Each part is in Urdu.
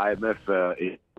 IMF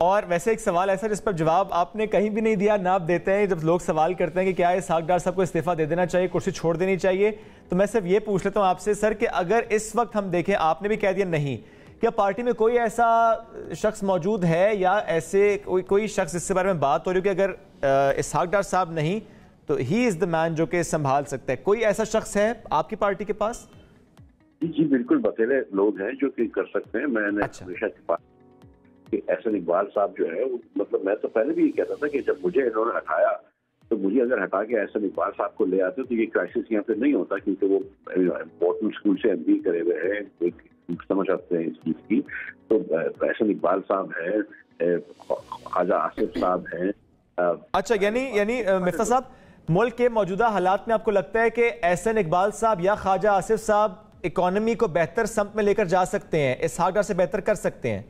اور ویسے ایک سوال ایسا جس پر جواب آپ نے کہیں بھی نہیں دیا، نہ آپ دیتے ہیں، جب لوگ سوال کرتے ہیں کہ کیا اسحاق ڈار صاحب کو استعفیٰ دے دینا چاہیے، کرسی چھوڑ دینی چاہیے، تو میں صرف یہ پوچھ لیتا ہوں آپ سے سر کہ اگر اس وقت ہم دیکھیں، آپ نے بھی کہہ دیا نہیں، کیا پارٹی میں کوئی ایسا شخص موجود ہے یا ایسے کوئی شخص جس کے بارے میں بات ہو رہی ہے کہ اگر اسحاق ڈار صاحب نہیں تو ہی از دا مین جو کہ سنبھال سکتا ہے؟ کوئی ایسا شخص ہے آپ کی پارٹی کے پاس؟ جی بالکل بتیرے لوگ ہیں جو کہ کر سکتے ہیں. میں نے ہمیشہ کہ احسن اقبال صاحب جو ہے، مطلب میں تو پہلے بھی یہ کہتا تھا کہ جب مجھے انہوں نے ہٹایا تو مجھے اگر ہٹا کے احسن اقبال صاحب کو لے آتے تو یہ کرائسس یہاں پہ نہیں ہوتا، کیونکہ وہ امپورٹنٹ اسکول سے MBA کرے ہوئے ہیں، ایک سمجھ آتے ہیں اس چیز کی. تو احسن اقبال صاحب ہیں، خواجہ آصف صاحب ہیں. اچھا، یعنی مفتاح صاحب، ملک کے موجودہ حالات میں آپ کو لگتا ہے کہ احسن اقبال صاحب یا خواجہ آصف صاحب اکانومی کو بہتر سمت میں لے کر جا سکتے ہیں، اسحاق ڈار سے بہتر کر سکتے ہیں؟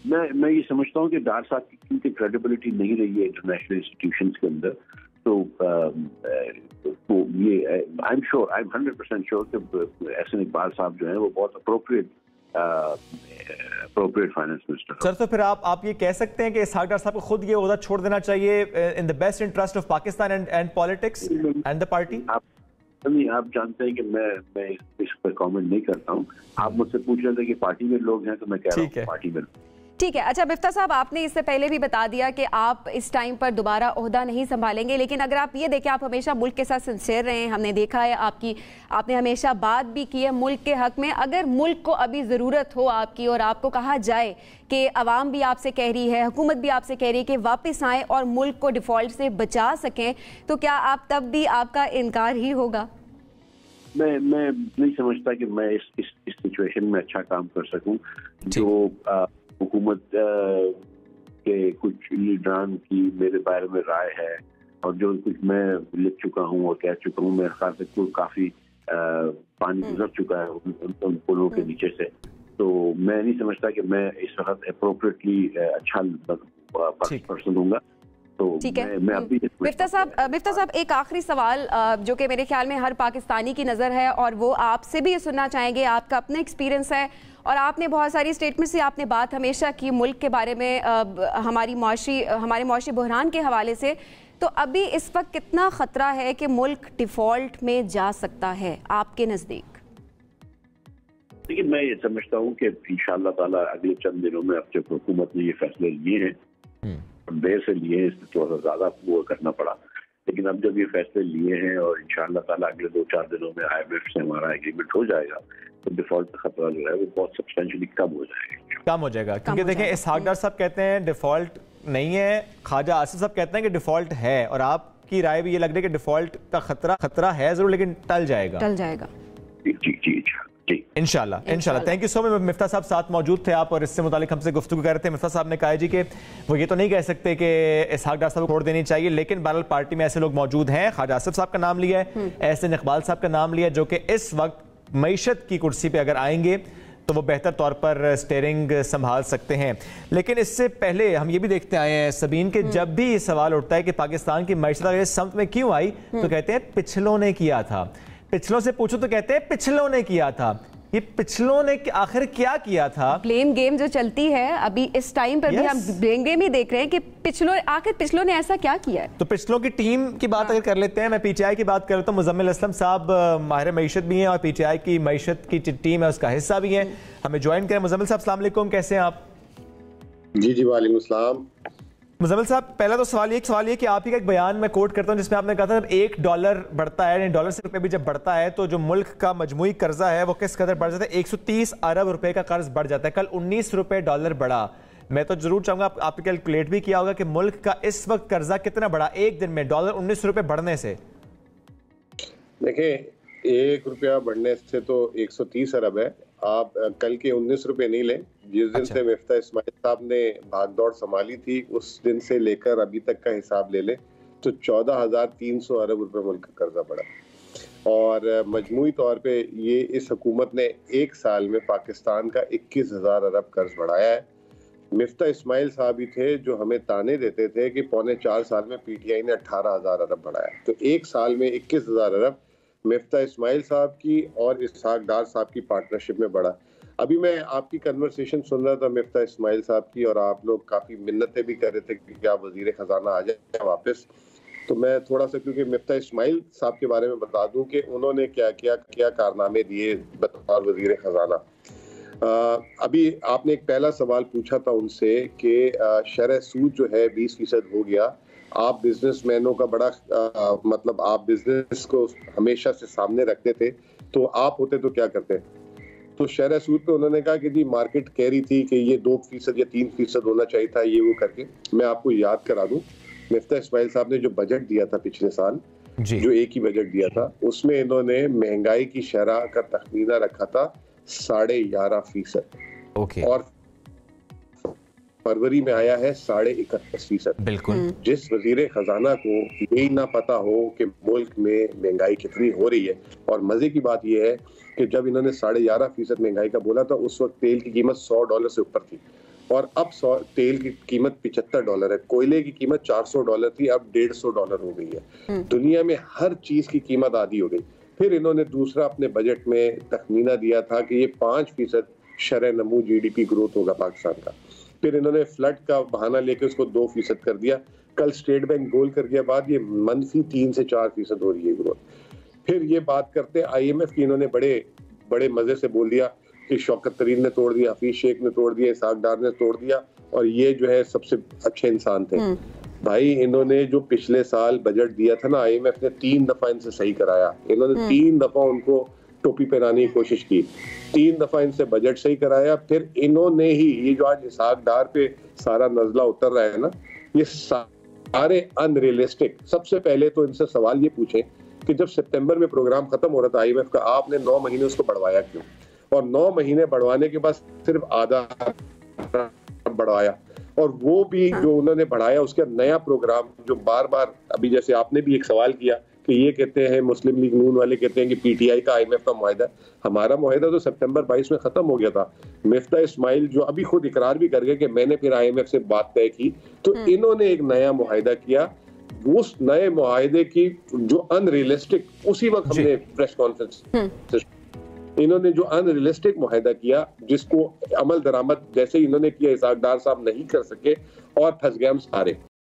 میں یہ سمجھتا ہوں کہ ڈار صاحب کی کیونکہ کریڈیبلٹی نہیں رہی ہے انٹرنیشنل انسٹیٹیوشنز کے اندر، تو یہ آئی ایم 100% شیور کہ احسن اقبال صاحب جو ہیں وہ بہت اپروپریٹ فائنانس منسٹر. سر تو پھر آپ یہ کہہ سکتے ہیں کہ اسحاق ڈار صاحب کو خود یہ عہدہ چھوڑ دینا چاہیے in the best interest of Pakistan and politics and the party? آپ جانتے ہیں کہ میں اس پر کامنٹ نہیں کرتا ہوں. آپ مجھ سے پوچھ رہے تھے کہ پارٹی میں لوگ ہیں تو میں کہہ رہا ہوں پارٹی میں. ٹھیک ہے. اچھا مفتاح صاحب، آپ نے اس سے پہلے بھی بتا دیا کہ آپ اس ٹائم پر دوبارہ عہدہ نہیں سنبھالیں گے، لیکن اگر آپ یہ دیکھیں، آپ ہمیشہ ملک کے ساتھ سنسیئر رہے ہیں، ہم نے دیکھا ہے آپ نے ہمیشہ بات بھی کی ہے ملک کے حق میں. اگر ملک کو ابھی ضرورت ہو آپ کی اور آپ کو کہا جائے کہ عوام بھی آپ سے کہہ رہی ہے، حکومت بھی آپ سے کہہ رہی ہے کہ واپس آئیں اور ملک کو ڈیفالٹ سے بچا سکیں، تو کیا آپ تب بھی آپ کا انکار ہی ہوگا؟ میں نہیں سمجھتا کہ میں اس سچویشن میں اچھا کام کر سکوں. جو حکومت کے کچھ لیڈران کی میرے بارے میں رائے ہے اور جو کچھ میں لکھ چکا ہوں اور کہہ چکا ہوں، میرے خیال سے کافی پانی گزر چکا ہے ان پلوں کے نیچے سے. تو میں نہیں سمجھتا کہ میں اس وقت اپروپریٹلی اچھا پرسن ہوں گا. ٹھیک ہے. مفتاح صاحب، ایک آخری سوال جو کہ میرے خیال میں ہر پاکستانی کی نظر ہے اور وہ آپ سے بھی یہ سننا چاہیں گے. آپ کا اپنا ایکسپیرینس ہے اور آپ نے بہت ساری اسٹیٹمنٹ سے آپ نے بات ہمیشہ کی ملک کے بارے میں، ہمارے معاشی بحران کے حوالے سے. تو ابھی اس وقت کتنا خطرہ ہے کہ ملک ڈیفالٹ میں جا سکتا ہے آپ کے نزدیک؟ دیکھیے، میں یہ سمجھتا ہوں کہ انشاءاللہ تعالیٰ اگلے چند دنوں میں اب جب حکومت نے یہ فیصلے لیے ہیں، دیر سے لیے ہیں، اس سے تھوڑا سا زیادہ وہ کرنا پڑا، لیکن اب جب یہ فیصلے لیے ہیں اور انشاءاللہ تعالیٰ اگلے 2-4 دنوں میں IMF سے ہمارا ایگریمنٹ ہو جائے گا تو ڈیفالٹ کا خطرہ جو ہے وہ بہت سبسٹینشلی کم ہو جائے گا. کیونکہ دیکھیں، اسحاق ڈار صاحب کہتے ہیں ڈیفالٹ نہیں ہے، خواجہ آصف صاحب کہتے ہیں کہ ڈیفالٹ ہے، اور آپ کی رائے بھی یہ لگ رہی ہے کہ ڈیفالٹ کا خطرہ ہے ضرور لیکن ٹل جائے گا. جی انشاءاللہ. تھینک یو سو مچ. مفتاح صاحب ساتھ موجود تھے آپ اور اس سے متعلق ہم سے گفتگو کر رہے تھے. مفتاح صاحب نے کہا جی کہ وہ یہ تو نہیں کہہ سکتے کہ اسحاق ڈار صاحب کو چھوڑ دینی چاہیے، لیکن بہرحال پارٹی میں ایسے لوگ موجود ہیں. خواجہ آصف صاحب کا نام لیا ہے، احسن اقبال صاحب کا نام لیا ہے، جو کہ اس وقت معیشت کی کرسی پہ اگر آئیں گے تو وہ بہتر طور پر سٹیئرنگ سنبھال سکتے ہیں. لیکن اس سے پہلے ہم یہ بھی دیکھتے آئے ہیں سبین کہ جب بھی یہ سوال اٹھتا ہے کہ پاکستان کی معیشت اس سمت میں کیوں آئی تو کہتے ہیں پچھلوں نے کیا تھا. پچھلوں سے پوچھو تو کہتے ہیں پچھلوں نے کیا تھا. یہ پچھلوں نے آخر کیا کیا تھا؟ بلیم گیم جو چلتی ہے ابھی اس ٹائم پر بھی ہم بلیم گیم ہی دیکھ رہے ہیں کہ پچھلوں نے ایسا کیا کیا ہے. تو پچھلوں کی ٹیم کی بات اگر کر لیتے ہیں، میں پی ٹی آئی کی بات کر لیتا ہوں. مزمل اسلم صاحب ماہر معیشت بھی ہیں اور پی ٹی آئی کی معیشت کی ٹیم ہے اس کا حصہ بھی ہیں، ہمیں جوائن کریں. مزمل صاحب السلام علیکم، کیسے ہیں آپ؟ جی وعلیکم السلام. مزمل صاحب، پہلا تو سوال یہ کہ آپ ہی کا ایک بیان میں کوٹ کرتا ہوں جس میں آپ نے کہا تھا جب $1 بڑھتا ہے، یعنی ڈالر سے روپے بھی جب بڑھتا ہے تو جو ملک کا مجموعی قرضہ ہے وہ کس قدر بڑھ جاتا ہے؟ 130 ارب روپے کا قرض بڑھ جاتا ہے. کل 19 روپے ڈالر بڑھا. میں تو ضرور چاہوں گا آپ نے کیلکولیٹ بھی کیا ہوگا کہ ملک کا اس وقت قرضہ کتنا بڑھا ایک دن میں ڈالر 19 روپے بڑھنے سے. دیکھیں، 1 روپیہ بڑھنے سے تو 130 ارب ہے. آپ کل کے 19 روپے نہیں لیں، جس دن سے مفتاح اسماعیل صاحب نے بھاگ دوڑ سنبھالی تھی اس دن سے لے کر ابھی تک کا حساب لے لیں تو 14,300 ارب روپے ملک کا قرضہ بڑھا. اور مجموعی طور پہ یہ اس حکومت نے ایک سال میں پاکستان کا 21,000 ارب قرض بڑھایا ہے. مفتاح اسماعیل صاحب ہی تھے جو ہمیں تانے دیتے تھے کہ پونے 4 سال میں پی ٹی آئی نے 18,000 ارب بڑھایا. تو ایک سال میں 21,000 ارب مفتاح اسماعیل صاحب کی اور اسحاق ڈار صاحب کی پارٹنرشپ میں بڑھا. ابھی میں آپ کی کنورسیشن سن رہا تھا مفتاح اسماعیل صاحب کی، اور آپ لوگ کافی منتیں بھی کر رہے تھے کہ کیا وزیر خزانہ آ جائے واپس. تو میں تھوڑا سا کیونکہ مفتاح اسماعیل صاحب کے بارے میں بتا دوں کہ انہوں نے کیا کارنامے دیے بطور وزیر خزانہ. ابھی آپ نے ایک پہلا سوال پوچھا تھا ان سے کہ شرح سود جو ہے 20% ہو گیا. آپ بزنس مینوں کا بڑا مطلب آپ بزنس کو ہمیشہ سے سامنے رکھتے تھے، تو آپ ہوتے تو کیا کرتے؟ تو شرح سود پہ انہوں نے کہا کہ جی مارکیٹ کہہ رہی تھی کہ یہ 2% یا 3% ہونا چاہیے تھا، یہ وہ کر کے. میں آپ کو یاد کرا دوں، مفتاح اسماعیل صاحب نے جو بجٹ دیا تھا پچھلے سال، جو ایک ہی بجٹ دیا تھا، اس میں انہوں نے مہنگائی کی شرح کا تخمینہ رکھا تھا 11.5%، اور فروری میں آیا ہے 31.5%. بالکل. جس وزیر خزانہ کو یہی نہ پتا ہو کہ ملک میں مہنگائی کتنی ہو رہی ہے. اور مزے کی بات یہ ہے کہ جب انہوں نے 11.5% مہنگائی کا بولا تھا، اس وقت تیل کی قیمت $100 سے اوپر تھی، اور اب تیل کی قیمت $75 ہے. کوئلے کی قیمت $400 تھی، اب $150 ہو گئی ہے. دنیا میں ہر چیز کی قیمت آدھی ہو گئی. پھر انہوں نے دوسرا اپنے بجٹ میں تخمینہ دیا تھا کہ یہ 5% شرح نمو GDP گروتھ ہوگا پاکستان کا. پھر انہوں نے فلڈ کا بہانہ لے کے اس کو 2% کر دیا. کل اسٹیٹ بینک گول کر گیا بعد، یہ -3 سے 4% ہو رہی ہے گروتھ. پھر یہ بات کرتے IMF کی، انہوں نے بڑے مزے سے بول دیا کہ شوکت ترین نے توڑ دیا، حفیظ شیخ نے توڑ دیا، اسحاق ڈار نے توڑ دیا، اور یہ جو ہے سب سے اچھے انسان تھے. بھائی انہوں نے جو پچھلے سال بجٹ دیا تھا نا، IMF نے 3 دفعہ ان سے صحیح کرایا. انہوں نے 3 دفعہ ان کو ٹوپی پہنانے کی کوشش کی، 3 دفعہ ان سے بجٹ صحیح کرایا. پھر انہوں نے ہی یہ جو آج اسحاق ڈار پہ سارا نزلہ اتر رہا ہے نا، یہ سارے ان ریئلسٹک. سب سے پہلے تو ان سے سوال یہ پوچھیں کہ جب سپتمبر میں پروگرام ختم ہو رہا تھا IMF کا، آپ نے 9 مہینے اس کو بڑھوایا کیوں؟ اور 9 مہینے بڑھوانے کے بعد صرف آدھا بڑھوایا، اور وہ بھی جو انہوں نے بڑھایا اس کا نیا پروگرام جو بار بار ابھی جیسے آپ نے بھی ایک سوال کیا کہ یہ کہتے ہیں مسلم لیگ نون والے کہتے ہیں کہ PTI کا IMF کا معاہدہ. ہمارا معاہدہ تو سپتمبر 22 میں ختم ہو گیا تھا. مفتاح اسماعیل جو ابھی خود اقرار بھی کر گئے کہ میں نے پھر IMF سے بات طے کی، تو انہوں نے ایک نیا معاہدہ کیا. اس نئے معاہدے کی جو ان ریئلسٹک، اسی وقت ہم نے پریس کانفرنس، انہوں نے جو ان ریئلسٹک معاہدہ کیا جس کو عمل درآمد جیسے انہوں نے کیا اسحاق ڈار صاحب نہیں کر سکے، اور پھنس گئے ہم سارے.